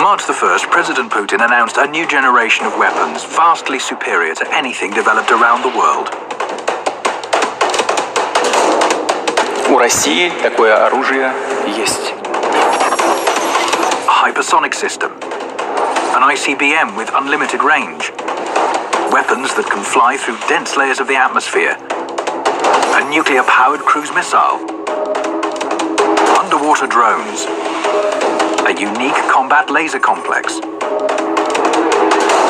March the 1st, President Putin announced a new generation of weapons vastly superior to anything developed around the world. У России такое оружие есть. A hypersonic system, an ICBM with unlimited range, weapons that can fly through dense layers of the atmosphere, a nuclear-powered cruise missile, underwater drones, a unique combat laser complex.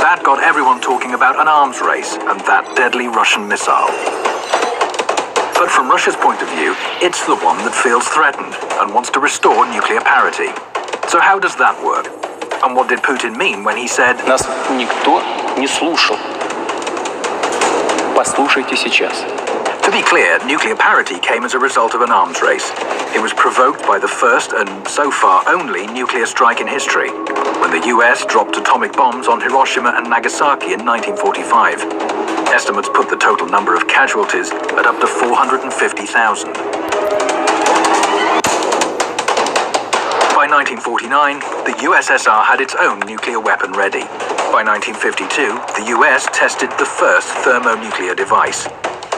That got everyone talking about an arms race and that deadly Russian missile. But from Russia's point of view, it's the one that feels threatened and wants to restore nuclear parity. So how does that work? And what did Putin mean when he said, Нас никто не слушал. Послушайте сейчас. To be clear, nuclear parity came as a result of an arms race. It was provoked by the first and so far only nuclear strike in history, when the US dropped atomic bombs on Hiroshima and Nagasaki in 1945. Estimates put the total number of casualties at up to 450,000. By 1949, the USSR had its own nuclear weapon ready. By 1952, the US tested the first thermonuclear device.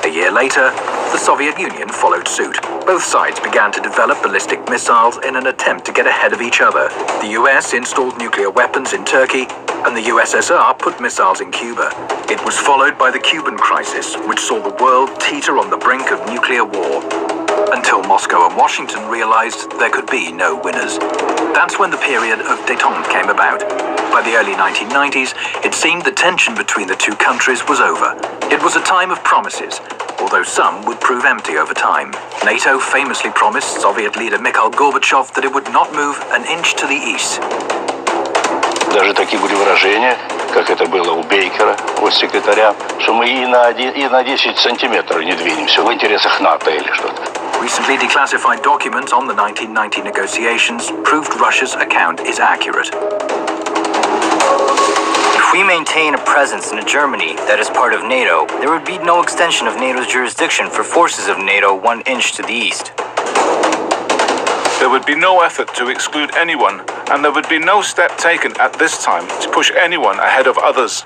A year later, the Soviet Union followed suit. Both sides began to develop ballistic missiles in an attempt to get ahead of each other. The US installed nuclear weapons in Turkey, and the USSR put missiles in Cuba. It was followed by the Cuban crisis, which saw the world teeter on the brink of nuclear war, until Moscow and Washington realized there could be no winners. That's when the period of détente came about. By the early 1990s, it seemed the tension between the two countries was over. It was a time of promises, although some would prove empty over time. NATO famously promised Soviet leader Mikhail Gorbachev that it would not move an inch to the east. Даже такие были выражения, как это было у Бейкера, у секретаря, что мы и на 10 сантиметров не двинемся в интересах НАТО или что-то. Recently declassified documents on the 1990 negotiations proved Russia's account is accurate. If we maintain a presence in Germany that is part of NATO, there would be no extension of NATO's jurisdiction for forces of NATO 1 inch to the east. There would be no effort to exclude anyone, and there would be no step taken at this time to push anyone ahead of others.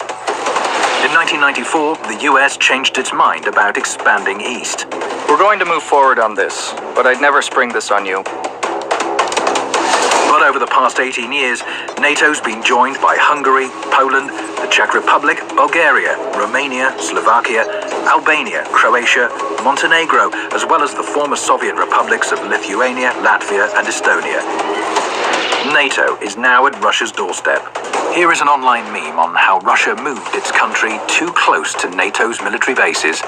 In 1994, the US changed its mind about expanding east. We're going to move forward on this, but I'd never spring this on you. But over the past 18 years, NATO's been joined by Hungary, Poland, the Czech Republic, Bulgaria, Romania, Slovakia, Albania, Croatia, Montenegro, as well as the former Soviet republics of Lithuania, Latvia, and Estonia. NATO is now at Russia's doorstep. Here is an online meme on how Russia moved its country too close to NATO's military bases.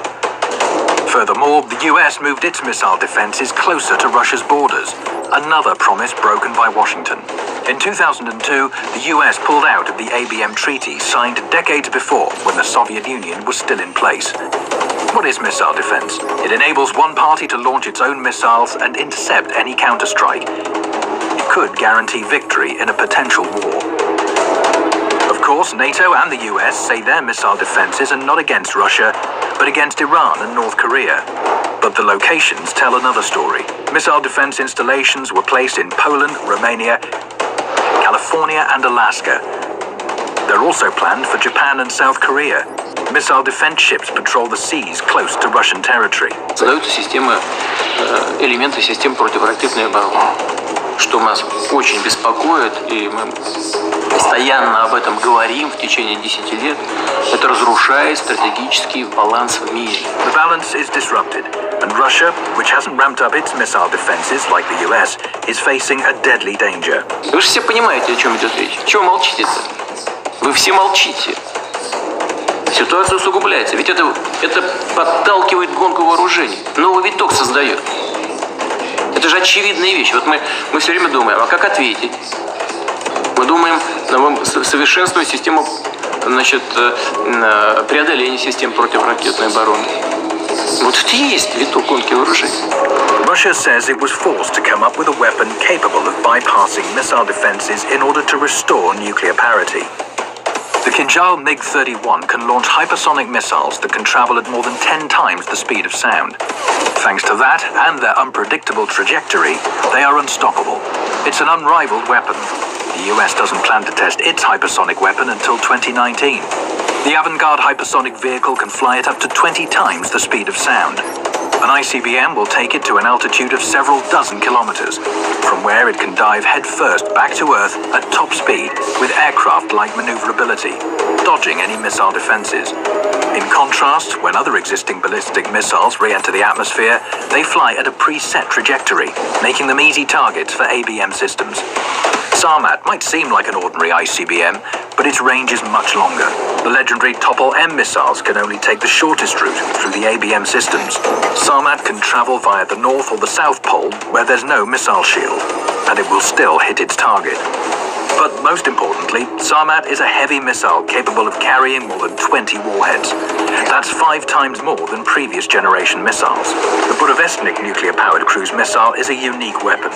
Furthermore, the US moved its missile defenses closer to Russia's borders, another promise broken by Washington. In 2002, the US pulled out of the ABM treaty signed decades before when the Soviet Union was still in place. What is missile defense? It enables one party to launch its own missiles and intercept any counterstrike. It could guarantee victory in a potential war. Of course, NATO and the US say their missile defenses are not against Russia, but against Iran and North Korea. But the locations tell another story. Missile defense installations were placed in Poland, Romania, California, and Alaska. They're also planned for Japan and South Korea. Missile defense ships patrol the seas close to Russian territory. Создаются системы, элементы систем противоракетной обороны, что нас очень беспокоит, и мы постоянно об этом говорим в течение 10 лет. Это разрушает стратегический баланс в мире. The balance is disrupted, and Russia, which hasn't ramped up its missile defenses like the US, is facing a deadly danger. Вы же все понимаете, о чем идет речь. Чего молчите-то? Вы все молчите. Ситуация усугубляется, ведь это подталкивает гонку вооружений, новый виток создает. Это же очевидная вещь. Вот мы все время думаем, а как ответить? Мы думаем, совершенствовать систему, преодоления систем противоракетной обороны. Вот это и есть виток гонки вооружений. Russia says it was forced to come up with a weapon capable of bypassing missile defenses in order to restore nuclear parity. The Kinjal MiG-31 can launch hypersonic missiles that can travel at more than 10 times the speed of sound. Thanks to that and their unpredictable trajectory, they are unstoppable. It's an unrivaled weapon. The US doesn't plan to test its hypersonic weapon until 2019. The Avangard hypersonic vehicle can fly at up to 20 times the speed of sound. An ICBM will take it to an altitude of several dozen kilometers, from where it can dive headfirst back to Earth at top speed with aircraft-like maneuverability, dodging any missile defenses. In contrast, when other existing ballistic missiles re-enter the atmosphere, they fly at a preset trajectory, making them easy targets for ABM systems. Sarmat might seem like an ordinary ICBM, but its range is much longer. The legendary Topol-M missiles can only take the shortest route through the ABM systems. Sarmat can travel via the North or the South Pole, where there's no missile shield, and it will still hit its target. But most importantly, Sarmat is a heavy missile capable of carrying more than 20 warheads. That's 5 times more than previous generation missiles. The Burevestnik nuclear-powered cruise missile is a unique weapon.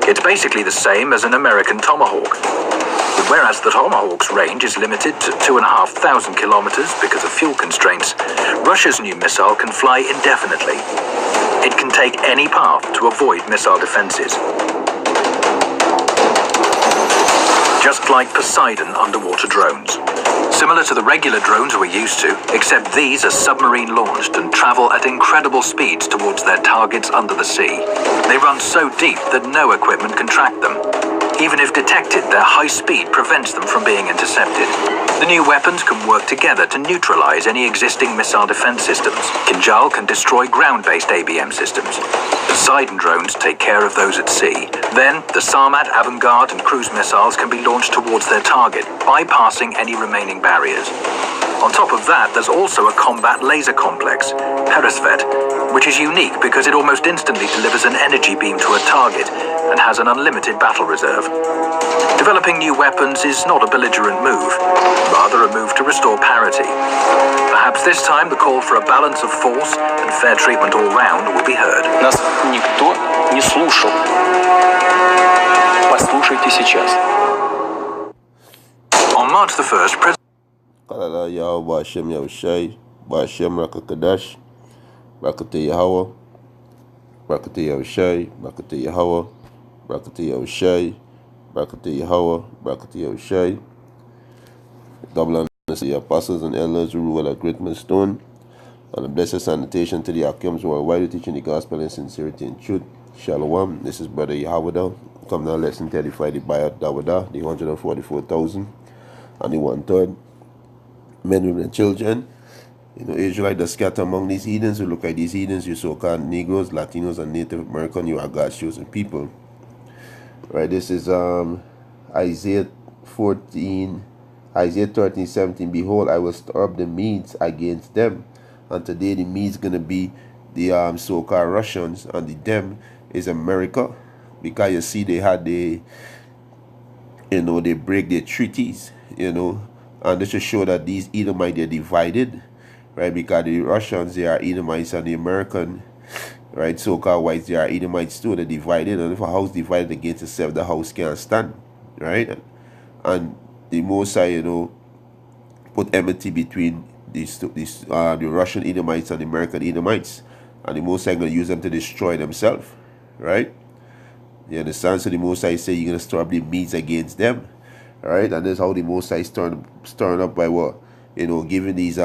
It's basically the same as an American Tomahawk. But whereas the Tomahawk's range is limited to 2,500 kilometers because of fuel constraints, Russia's new missile can fly indefinitely. It can take any path to avoid missile defenses. Just like Poseidon underwater drones. Similar to the regular drones we're used to, except these are submarine launched and travel at incredible speeds towards their targets under the sea. They run so deep that no equipment can track them. Even if detected, their high speed prevents them from being intercepted. The new weapons can work together to neutralize any existing missile defense systems. Kinjal can destroy ground-based ABM systems. Poseidon drones take care of those at sea. Then, the Sarmat, Avangard, and cruise missiles can be launched towards their target, bypassing any remaining barriers. On top of that, there's also a combat laser complex, Peresvet, which is unique because it almost instantly delivers an energy beam to a target and has an unlimited battle reserve. Developing new weapons is not a belligerent move, rather a move to restore parity. Perhaps this time the call for a balance of force and fair treatment all round will be heard. Нас никто не слушал. Послушайте сейчас. On March the 1st, President Kalala Yahweh Ba'Shem Yahushai, Ba'Shem Rakakadash, Rakate Yahweh, Rakate Yahushai, Rakate Yahweh, Rakate Yahushai, Rakate Yahweh, Rakate Yahushai. Double honor to the apostles and elders who rule at Great Millstone, and a blessed sanitation to the Akims worldwide teaching the gospel in sincerity and truth. Shalom. This is Brother Yahweh. Come now, lesson 35, the Bayat Dawada, the 144,000 and the 1/3. Men, women, and children. You know, Israelites that scatter among these heathens. Who look like these heathens, you so-called Negroes, Latinos, and Native American. You are God's chosen people. Right, this is Isaiah 13:17. Behold, I will stir up the Medes against them. And today the Medes going to be the so-called Russians, and the them is America. Because you see they had they break their treaties, and this should show that these Edomites, they're divided, right? Because the Russians, they are Edomites, and the American, right, so-called whites, they are Edomites too. They're divided, and if a house divided against itself, the house can't stand, right? And the Mosai, put enmity between the Russian Edomites and the American Edomites, and the Mosai going to use them to destroy themselves, right? You understand? So the Mosai say you're going to stir up the Medes against them. Alright, and that's how the Mosai stirring up by what? Giving these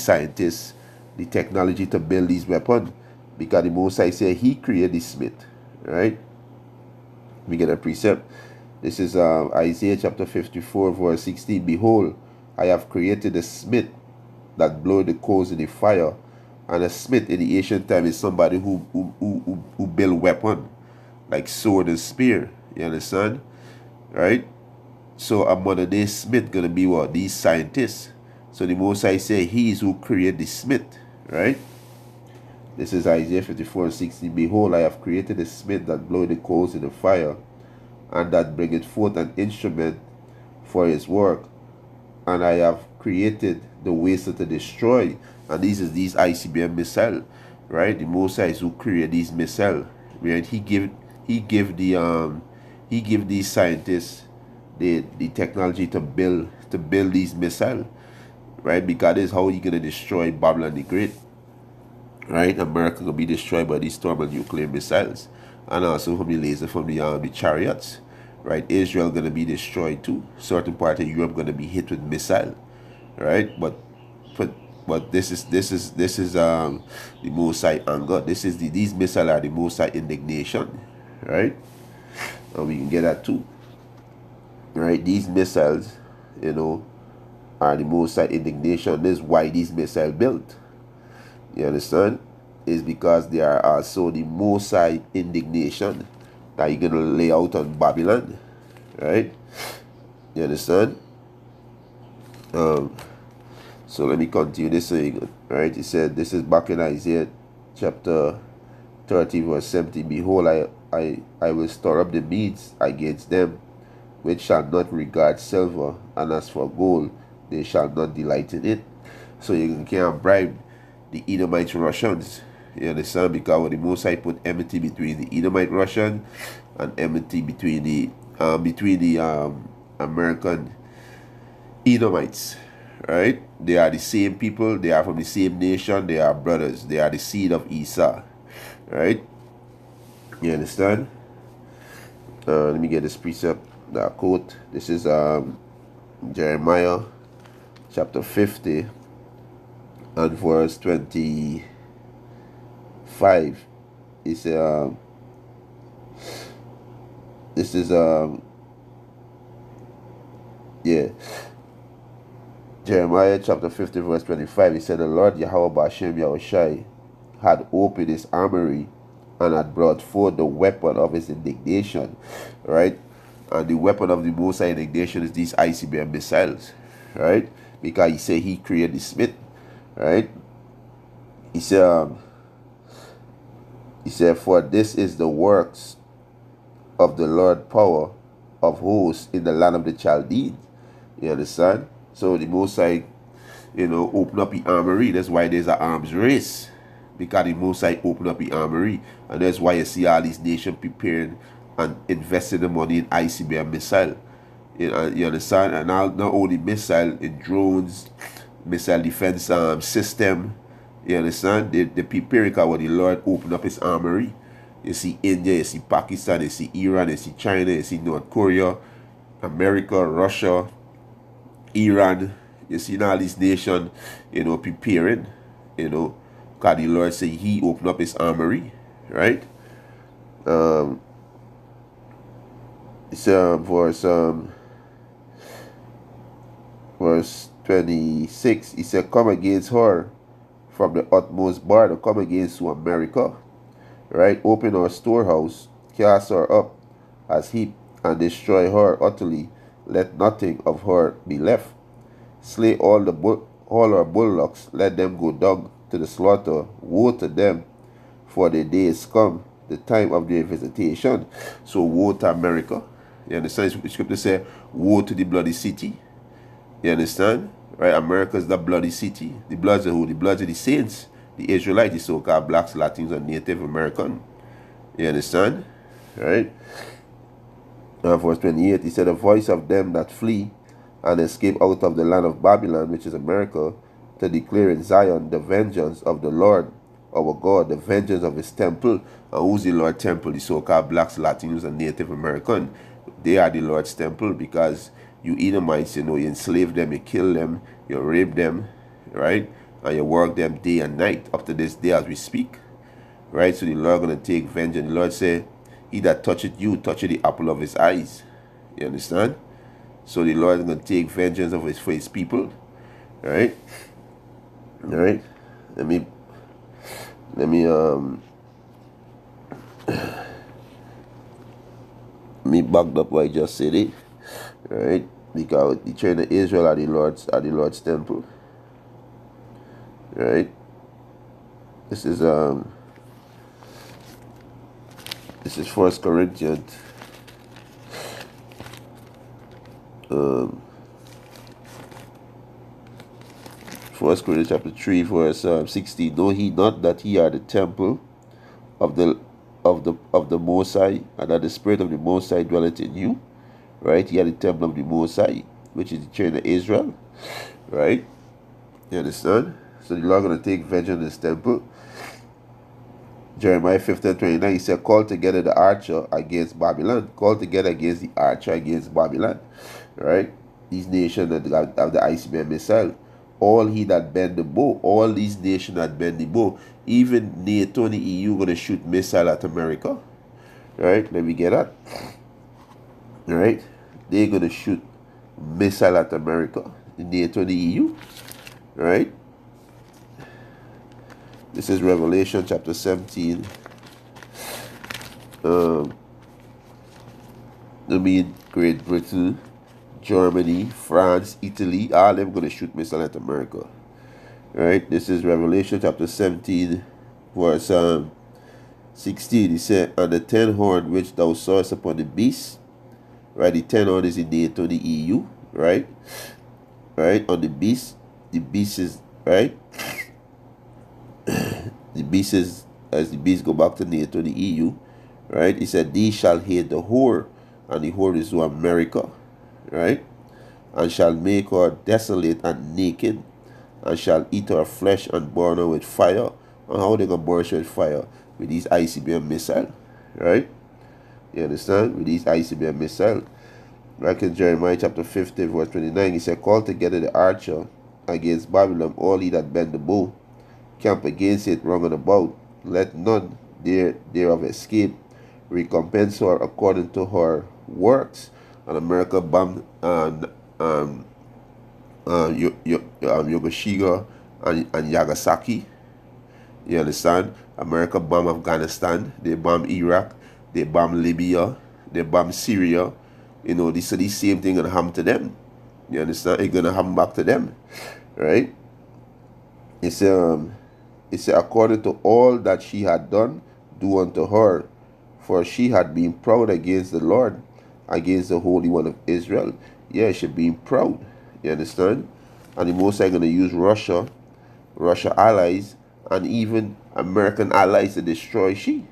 scientists the technology to build these weapons. Because the Mosai say he created the smith. Right? We get a precept. This is Isaiah chapter 54 verse 16. Behold, I have created a smith that blow the coals in the fire. And a smith in the ancient time is somebody who build weapon, like sword and spear. You understand? Right? So a modern day smith gonna be what? These scientists. So the Mosai say he is who created the smith. Right? This is Isaiah 54:16. Behold, I have created a smith that bloweth the coals in the fire, and that bringeth forth an instrument for his work. And I have created the waster to destroy. And these ICBM missile. Right? The Mosai is who created these missile. Right? He give these scientists the technology to build these missiles, right? Because this is how you're gonna destroy Babylon the Great, right? America will be destroyed by these thermal nuclear missiles, and also from the laser from the chariots, right? Israel gonna be destroyed too. Certain part of Europe gonna be hit with missile, right? But this is the Most High anger. These missiles are the Most High indignation, right? And we can get that too, right? These missiles, are the Most High indignation. This is why these missiles built. You understand? Is because they are also the Most High indignation that you're gonna lay out on Babylon, right? You understand? So let me continue this saying, right? He said, this is back in Isaiah chapter 30, verse 17. Behold, I will stir up the Medes against them, which shall not regard silver, and as for gold, they shall not delight in it. So you can't bribe the Edomite Russians. You understand? Because when the Most High put enmity between the Edomite Russian and enmity between the American Edomites, right? They are the same people. They are from the same nation. They are brothers. They are the seed of Esau, right? You understand? Let me get this precept, that quote. This is Jeremiah chapter 50 and verse 25. It's this is Jeremiah chapter 50 verse 25. He said, the Lord Yahweh Bashem Yahushai had opened his armory and had brought forth the weapon of his indignation, right? And the weapon of the Most High indignation is these ICBM missiles, right? Because he said he created the smith, right? He said, for this is the works of the Lord power of hosts in the land of the Chaldeans. You understand? So the Most High, open up the armory. That's why there's an arms race. Because the Most High open up the armory. And that's why you see all these nations preparing and investing the money in ICBM missile. You understand? And not only missile, in drones, missile defense system. You understand? They prepare because when the Lord open up his armory. You see India, you see Pakistan, you see Iran, you see China, you see North Korea, America, Russia, Iran. You see all these nations, preparing, because the Lord said he opened up his armory, right? It's verse 26. He said, come against her from the utmost bar, to come against to America, right? Open her storehouse, cast her up as heap, and destroy her utterly. Let nothing of her be left. Slay all her bullocks, let them go down to the slaughter. Woe to them, for the day is come, the time of their visitation. So woe to America. You understand? The scripture says, woe to the bloody city. You understand? Right? America is the bloody city. The bloods of who? The bloods of the saints. The Israelites, the so-called blacks, Latins, and Native American. You understand? Right? Verse 28, he said, the voice of them that flee and escape out of the land of Babylon, which is America, to declare in Zion the vengeance of the Lord our God, the vengeance of his temple. And who's the Lord's temple? The so-called blacks, Latinos, and Native American. They are the Lord's temple, because you Edomites, you enslave them, you kill them, you rape them, right? And you work them day and night up to this day as we speak, right? So the Lord going to take vengeance. The Lord said, he that toucheth you, toucheth the apple of his eyes. You understand? So the Lord is going to take vengeance for his people, right? All right. Let me back up what I just said it, right? Because the children of Israel are the Lord's temple, right? This is 1 Corinthians 1 Corinthians chapter 3 verse 16. Know he not that ye are the temple of the Most High, and that the Spirit of the Most High dwelleth in you, right? Ye are the temple of the Most High, which is the children of Israel, right? You understand? So the Lord going to take vengeance on his temple, Jeremiah 15:29, he said, call together the archer against Babylon. Call together against the archer against Babylon. Right? These nations that have the ICBM missile. All he that bend the bow. All these nations that bend the bow. Even NATO and the EU going to shoot missile at America. Right? Let me get that. Right? They're going to shoot missile at America. The NATO and the EU. Right? This is Revelation chapter 17. Great Britain, Germany, France, Italy, all them going to shoot missile at America. Right? This is Revelation chapter 17, verse 16. He said, and the 10 horn which thou sawest upon the beast, right? The 10 horn is in NATO, the EU, right? Right? On the beast is, right? The beast is, as the beast go back to NATO, the EU, right? He said, these shall hate the whore, and the whore is to America, right? And shall make her desolate and naked, and shall eat her flesh and burn her with fire. And how they gonna burn her with fire? With these ICBM missile, right? You understand? With these ICBM missile. Like in Jeremiah chapter 50, verse 29, he said, call together the archer against Babylon, all ye that bend the bow. Camp against it round and about. Let none thereof escape. Recompense her according to her works. And America bombed Yokosuka and Nagasaki. You understand? America bombed Afghanistan. They bombed Iraq. They bombed Libya. They bombed Syria. You know, this same thing gonna happen to them. You understand? It's gonna happen back to them, right? It's according to all that she had done, do unto her, for she had been proud against the Lord, against the Holy One of Israel. Yeah, she being proud. You understand? And the Most High gonna use Russia allies, and even American allies to destroy she.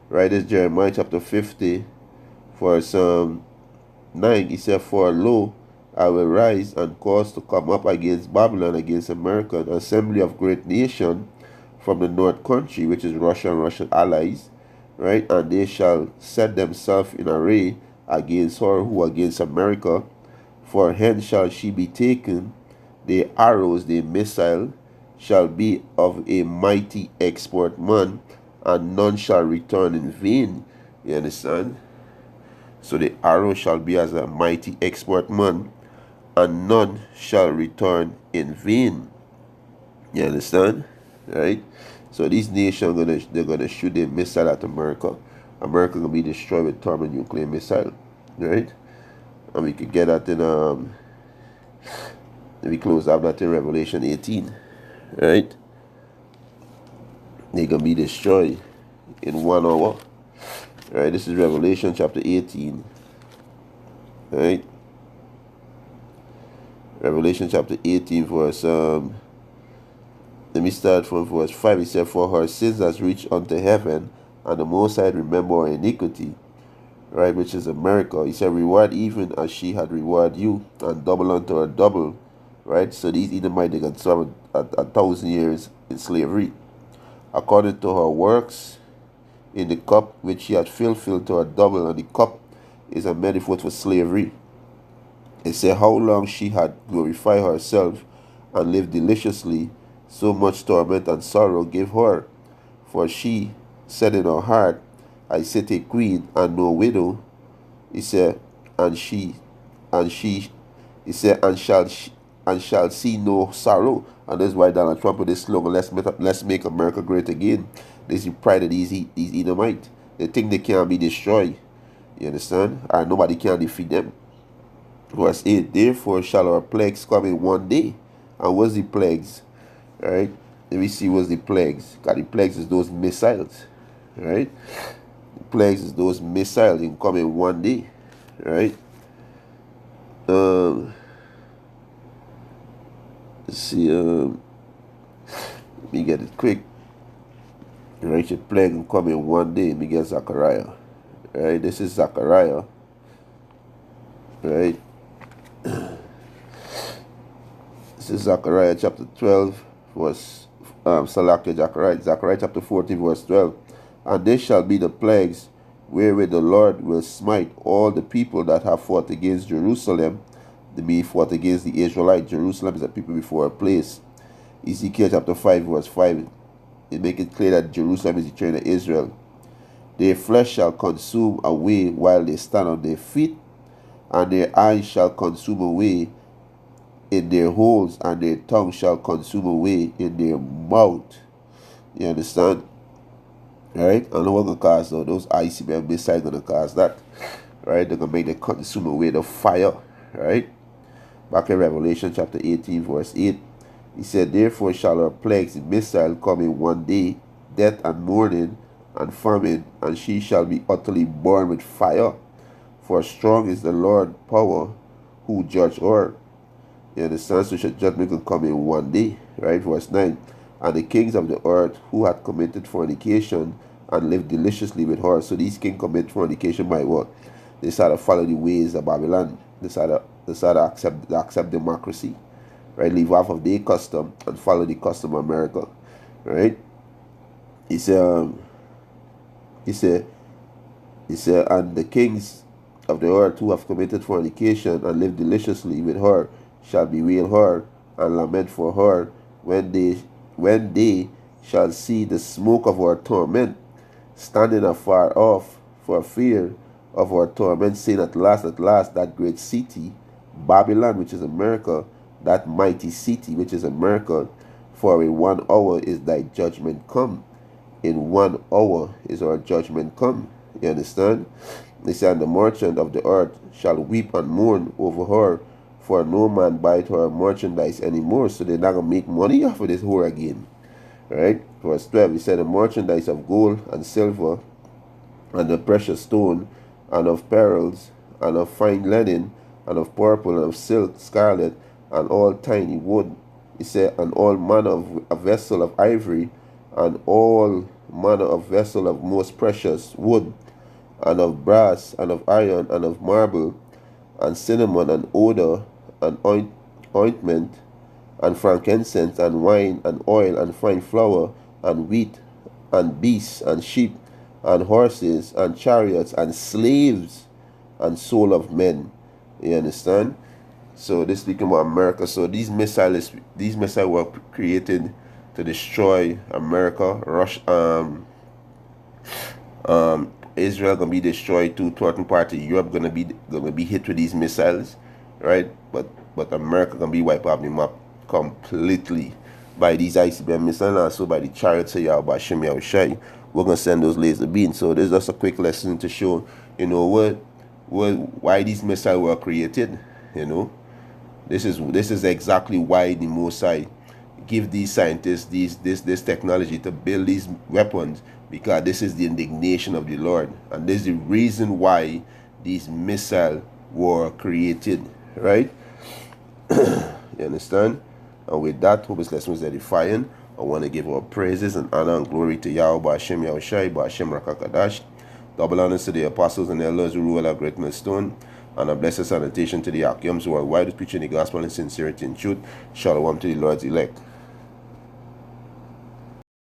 Right? It's Jeremiah chapter 50, verse 9. He said, for lo, I will rise and cause to come up against Babylon, against America, an assembly of great nation from the north country, which is Russia and Russian allies, right? And they shall set themselves in array against her, who against America. For hence shall she be taken. The arrows, the missile, shall be of a mighty expert man, and none shall return in vain. You understand? So the arrow shall be as a mighty expert man, and none shall return in vain. You understand? Right? So these nations they're gonna shoot a missile at America. America gonna be destroyed with thermonuclear missile. Right? And we could get that in we close up that in Revelation 18. Right? They're gonna be destroyed in 1 hour. Right? This is Revelation chapter 18. Right? Revelation chapter 18, verse let me start from verse 5. He said, for her sins has reached unto heaven, and the Most High remember her iniquity. Right, which is America. He said, reward even as she had rewarded you, and double unto her double. Right? So these Edomites, they can serve 1,000 years in slavery. According to her works, in the cup which she had filled to her double, and the cup is a metaphor for slavery. It said, how long she had glorified herself and lived deliciously, so much torment and sorrow give her. For she said in her heart, I sit a queen and no widow. He said, and shall see no sorrow. And that's why Donald Trump with this slogan, let's make America great again. This is the pride of these Edomites. They think they can't be destroyed. You understand? Or nobody can defeat them. Verse 8, therefore shall our plagues come in one day. And what's the plagues? Right? Let me see what's the plagues. Because the plagues is those missiles. Right? The plagues is those missiles in come in one day. Right? Let's see. Let me get it quick. Right? The plague will come in one day. Let me get Zechariah. Right? This is Zechariah. Right? This is Zechariah chapter 12, verse Zechariah chapter 14, verse 12. And this shall be the plagues wherewith the Lord will smite all the people that have fought against Jerusalem. They be fought against the Israelites. Jerusalem is a people before a place. Ezekiel chapter 5 verse 5. It make it clear that Jerusalem is the children of Israel. Their flesh shall consume away while they stand on their feet, and their eyes shall consume away in their holes, and their tongue shall consume away in their mouth. You understand? Right? And what gonna cause though? Those ICBM missiles gonna cause that. Right? They're gonna make them consume away the fire. Right? Back in Revelation chapter 18 verse 8. He said, therefore shall our plagues, the missile, come in one day, death and mourning and famine, and she shall be utterly burned with fire. For strong is the Lord power who judge her. You understand? So judgment will come in one day. Right? Verse 9. And the kings of the earth who had committed fornication and lived deliciously with her. So these kings commit fornication by what? They start to follow the ways of Babylon. They start to accept democracy. Right? Leave off of their custom and follow the custom of America. Right? He said, and the kings of the earth who have committed fornication and lived deliciously with her shall bewail her and lament for her when they shall see the smoke of our torment, standing afar off for fear of our torment, saying, at last, that great city, Babylon, which is America, that mighty city, which is America, for in 1 hour is thy judgment come. In 1 hour is our judgment come. You understand? They say, and the merchant of the earth shall weep and mourn over her, for no man buyeth her merchandise anymore. So they're not going to make money off of this whore again. Right? Verse 12, he said, the merchandise of gold and silver, and of precious stone, and of pearls, and of fine linen, and of purple, and of silk, scarlet, and all tiny wood. He said, and all manner of a vessel of ivory, and all manner of vessel of most precious wood, and of brass, and of iron, and of marble, and cinnamon, and odor, and ointment, and frankincense, and wine, and oil, and fine flour, and wheat, and beasts, and sheep, and horses, and chariots, and slaves, and soul of men. You understand? So this speaking about America. So these missiles were created to destroy America. Israel gonna be destroyed too. Certain part of Europe gonna be hit with these missiles, right? But America gonna be wiped off the map completely by these ICBM missiles, and also by the chariots of Yahweh Shem Yahushai. We're gonna send those laser beams. So this is just a quick lesson to show, you know, why these missiles were created. You know, this is exactly why the Mosai give these scientists this technology to build these weapons, because this is the indignation of the Lord, and this is the reason why these missiles were created. Right? You understand? And with that, hope this lesson was edifying. I want to give our praises and honor and glory to Yahweh Hashem Yahushai, Hashem Rakakadash. Double honors to the apostles and elders who rule our great millstone, and a blessed salutation to the Akims worldwide who preaching the gospel in sincerity and truth. Shalom to the Lord's elect.